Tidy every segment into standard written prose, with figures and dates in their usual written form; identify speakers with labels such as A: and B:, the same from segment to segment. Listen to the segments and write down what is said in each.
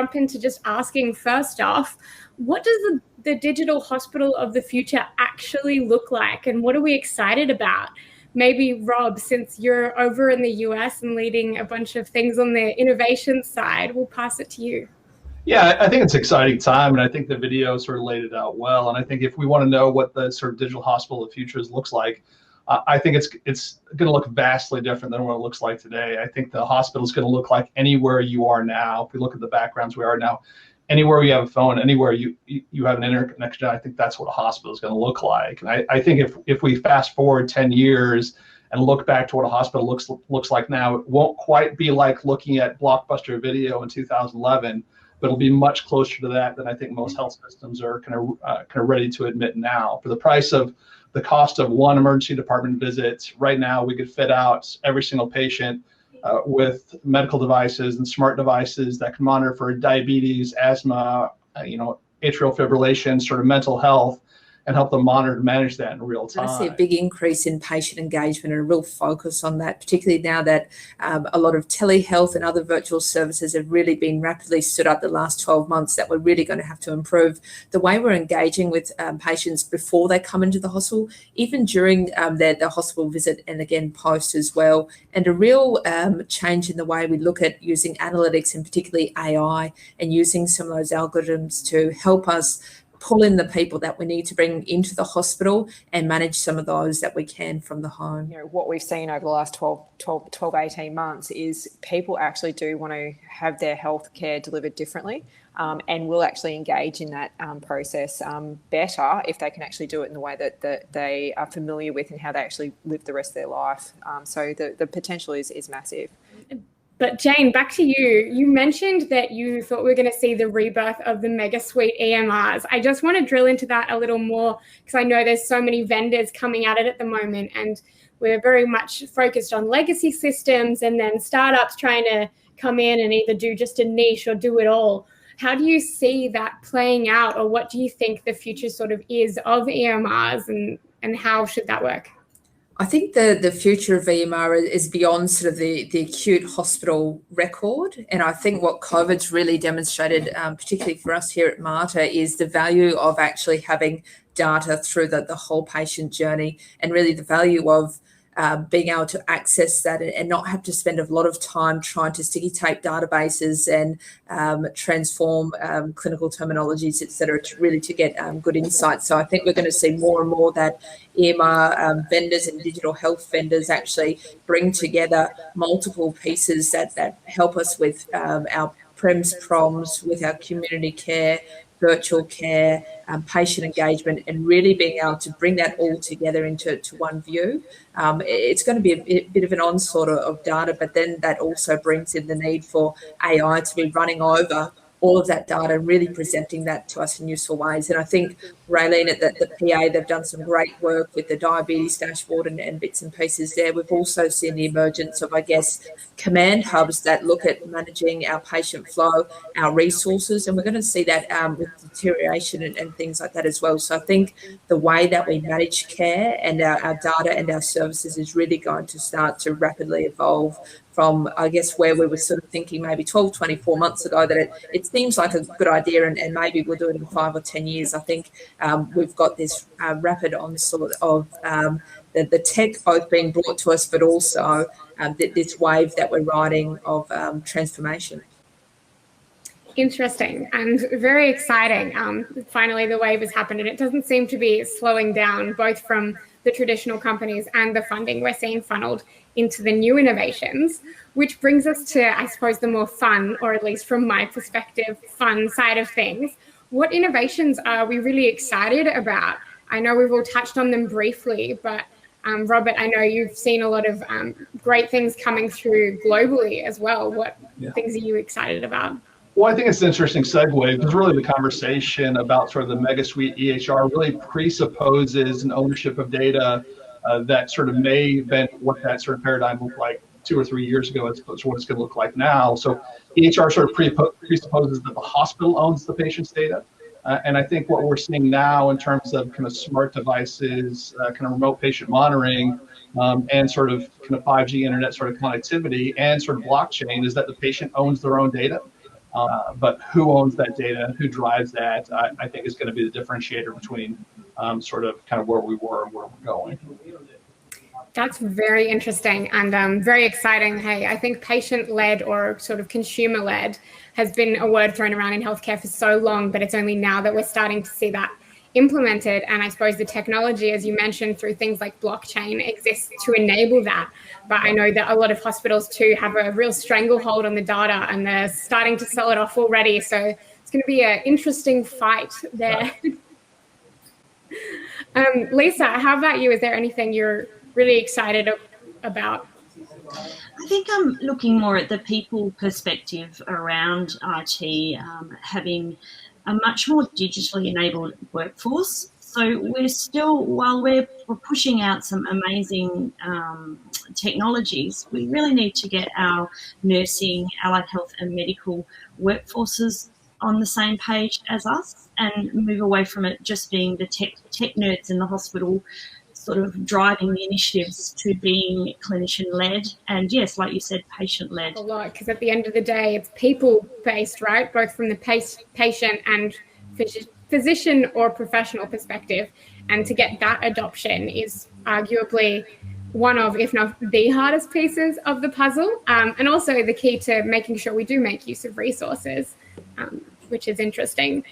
A: jump into just asking, first off, what does the digital hospital of the future actually look like, and what are we excited about? Maybe Rob, since you're over in the US and leading a bunch of things on the innovation side, we'll pass it to you.
B: Yeah, I think it's an exciting time, and I think the video sort of laid it out well. And I think if we want to know what the sort of digital hospital of the future looks like, I think it's going to look vastly different than what it looks like today. I think the hospital is going to look like anywhere you are now. If we look at the backgrounds we are now, anywhere you have a phone, anywhere you have an internet connection, I think that's what a hospital is going to look like. And I think if we fast forward 10 years and look back to what a hospital looks like now, it won't quite be like looking at Blockbuster Video in 2011, but it'll be much closer to that than I think most health systems are kind of ready to admit now. For the price of the cost of one emergency department visit, right now we could fit out every single patient with medical devices and smart devices that can monitor for diabetes, asthma, atrial fibrillation, sort of mental health, and help them monitor and manage that in real time.
C: I see a big increase in patient engagement and a real focus on that, particularly now that a lot of telehealth and other virtual services have really been rapidly stood up the last 12 months, that we're really going to have to improve the way we're engaging with patients before they come into the hospital, even during the hospital visit, and again post as well. And a real change in the way we look at using analytics, and particularly AI, and using some of those algorithms to help us pull in the people that we need to bring into the hospital and manage some of those that we can from the home.
D: What we've seen over the last 12, 18 months is people actually do want to have their health care delivered differently, and will actually engage in that process better if they can actually do it in the way that they are familiar with and how they actually live the rest of their life. So the potential is massive.
A: But Jayne, back to you. You mentioned that you thought we were going to see the rebirth of the mega suite EMRs. I just want to drill into that a little more, because I know there's so many vendors coming at it at the moment, and we're very much focused on legacy systems and then startups trying to come in and either do just a niche or do it all. How do you see that playing out, or what do you think the future sort of is of EMRs, and how should that work?
C: I think the future of EMR is beyond sort of the acute hospital record. And I think what COVID's really demonstrated, particularly for us here at Mater, is the value of actually having data through the whole patient journey, and really the value of being able to access that and not have to spend a lot of time trying to sticky tape databases and transform clinical terminologies, et cetera, to get good insights. So I think we're going to see more and more that EMR vendors and digital health vendors actually bring together multiple pieces that help us with our PREMS proms, with our community care, virtual care, patient engagement, and really being able to bring that all together into one view. It's going to be a bit of an onslaught of data, but then that also brings in the need for AI to be running over all of that data, really presenting that to us in useful ways. And I think Raelene at the PA, they've done some great work with the diabetes dashboard and bits and pieces there. We've also seen the emergence of, I guess, command hubs that look at managing our patient flow, our resources, and we're going to see that with deterioration and things like that as well. So I think the way that we manage care and our data and our services is really going to start to rapidly evolve from, I guess, where we were sort of thinking maybe 12, 24 months ago that it seems like a good idea and maybe we'll do it in 5 or 10 years. I think we've got this rapid onslaught of the tech both being brought to us, but also this wave that we're riding of transformation.
A: Interesting and very exciting. Finally, the wave has happened, and it doesn't seem to be slowing down, both from the traditional companies and the funding we're seeing funneled into the new innovations, which brings us to, I suppose, the more fun, or at least from my perspective, fun side of things. What innovations are we really excited about? I know we've all touched on them briefly, but Robert, I know you've seen a lot of great things coming through globally as well. What things are you excited about?
B: Well, I think it's an interesting segue, because really the conversation about sort of the mega suite EHR really presupposes an ownership of data that sort of may have been what that sort of paradigm looked like 2 or 3 years ago, as opposed to what it's going to look like now. So EHR sort of presupposes that the hospital owns the patient's data. And I think what we're seeing now in terms of kind of smart devices, kind of remote patient monitoring, and sort of 5G internet sort of connectivity and sort of blockchain is that the patient owns their own data. But who owns that data, who drives that, I think is going to be the differentiator between sort of kind of where we were and where we're going.
A: That's very interesting and very exciting. Hey, I think patient-led or sort of consumer-led has been a word thrown around in healthcare for so long, but it's only now that we're starting to see that implemented. And I suppose the technology, as you mentioned, through things like blockchain exists to enable that. But I know that a lot of hospitals too have a real stranglehold on the data and they're starting to sell it off already. So it's going to be an interesting fight there. Lisa, how about you? Is there anything you're really excited about?
E: I think I'm looking more at the people perspective around IT, having a much more digitally enabled workforce. So we're still, while we're pushing out some amazing technologies, we really need to get our nursing, allied health and medical workforces on the same page as us and move away from it just being the tech nerds in the hospital sort of driving the initiatives to being clinician-led and, yes, like you said, patient-led.
A: A lot, because at the end of the day, it's people-based, right? Both from the patient and physician or professional perspective. And to get that adoption is arguably one of, if not the hardest pieces of the puzzle, and also the key to making sure we do make use of resources, which is interesting.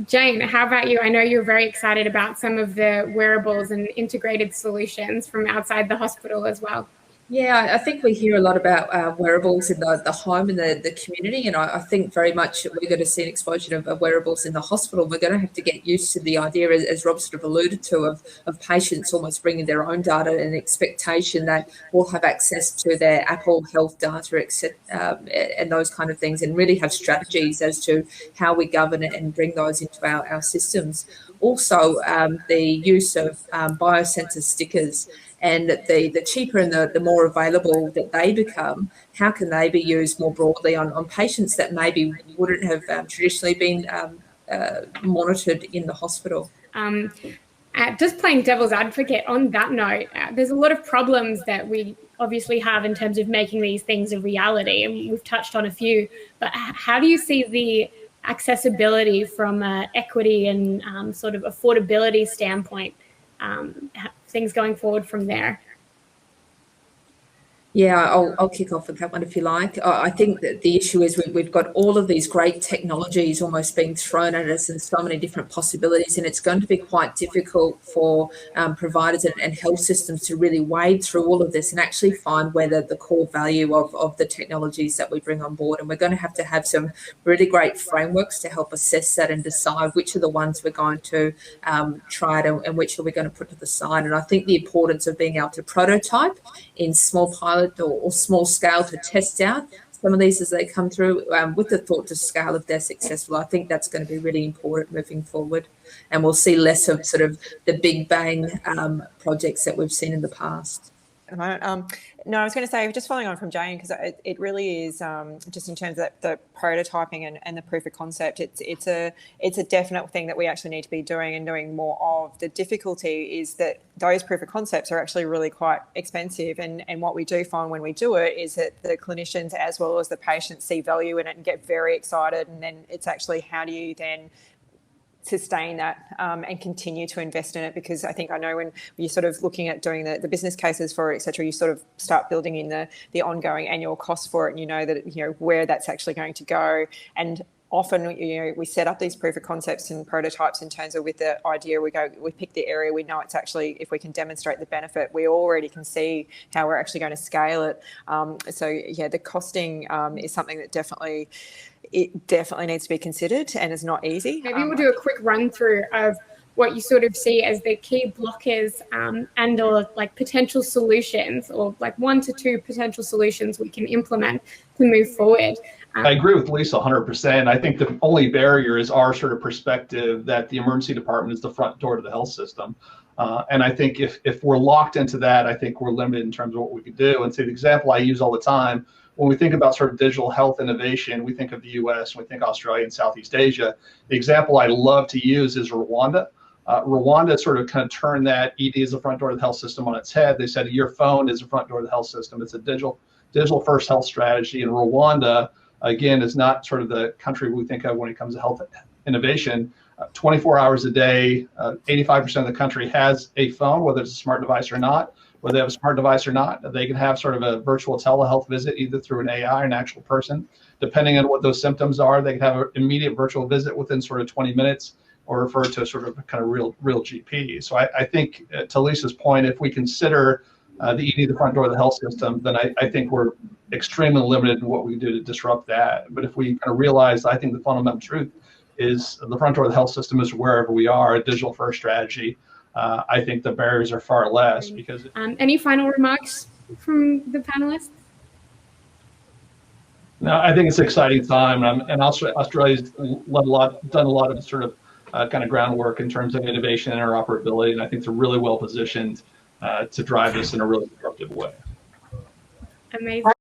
A: Jayne, how about you? I know you're very excited about some of the wearables and integrated solutions from outside the hospital as well.
C: Yeah, I think we hear a lot about wearables in the home and the community, and I think very much we're going to see an explosion of wearables in the hospital. We're going to have to get used to the idea, as Rob sort of alluded to, of patients almost bringing their own data and expectation that we'll have access to their Apple Health data, and those kind of things, and really have strategies as to how we govern it and bring those into our systems. Also, the use of biosensor stickers, and the cheaper and the more available that they become, how can they be used more broadly on patients that maybe wouldn't have traditionally been monitored in the hospital?
A: Just playing devil's advocate on that note, there's a lot of problems that we obviously have in terms of making these things a reality, and we've touched on a few, but how do you see the accessibility from equity and sort of affordability standpoint, things going forward from there?
C: Yeah, I'll kick off with that one if you like. I think that the issue is we've got all of these great technologies almost being thrown at us and so many different possibilities, and it's going to be quite difficult for providers and health systems to really wade through all of this and actually find where the core value of the technologies that we bring on board. And we're going to have some really great frameworks to help assess that and decide which are the ones we're going to try it and which are we going to put to the side. And I think the importance of being able to prototype in small pilot or small scale to test out some of these as they come through with the thought to scale if they're successful. I think that's going to be really important moving forward, and we'll see less of sort of the big bang projects that we've seen in the past.
D: No, I was going to say, just following on from Jayne, because it really is just in terms of the prototyping and the proof of concept, it's a definite thing that we actually need to be doing and doing more of. The difficulty is that those proof of concepts are actually really quite expensive, and what we do find when we do it is that the clinicians as well as the patients see value in it and get very excited, and then it's actually how do you then sustain that and continue to invest in it, because I know when you're sort of looking at doing the business cases for it, et cetera, you sort of start building in the ongoing annual costs for it, and you know that where that's actually going to go. And often we set up these proof of concepts and prototypes in terms of with the idea we pick the area, we know it's actually, if we can demonstrate the benefit, we already can see how we're actually going to scale it. So yeah, the costing is something that definitely needs to be considered, and it's not easy.
A: Maybe we'll do a quick run through of what you sort of see as the key blockers and or like potential solutions, or like 1 to 2 potential solutions we can implement to move forward.
B: I agree with Lisa 100%. I think the only barrier is our sort of perspective that the emergency department is the front door to the health system. And I think if we're locked into that, I think we're limited in terms of what we can do. And so the example I use all the time, when we think about sort of digital health innovation, we think of the US, we think Australia and Southeast Asia. The example I love to use is Rwanda. Rwanda sort of kind of turned that ED as the front door to the health system on its head. They said your phone is the front door to the health system. It's a digital first health strategy. In Rwanda, again, is not sort of the country we think of when it comes to health innovation. 24 hours a day, 85% of the country has a phone, whether it's a smart device or not. Whether they have a smart device or not, they can have sort of a virtual telehealth visit, either through an AI or an actual person. Depending on what those symptoms are, they can have an immediate virtual visit within sort of 20 minutes, or refer to sort of a kind of real GP. So I think, to Lisa's point, if we consider the ED, the front door of the health system, then I think we're extremely limited in what we do to disrupt that. But if we kind of realize, I think the fundamental truth is the front door of the health system is wherever we are, a digital first strategy. I think the barriers are far less because.
A: Any final remarks from the panelists?
B: No, I think it's an exciting time, and Australia's done a lot of sort of kind of groundwork in terms of innovation and interoperability, and I think they're really well positioned to drive this in a really disruptive way.
A: Amazing.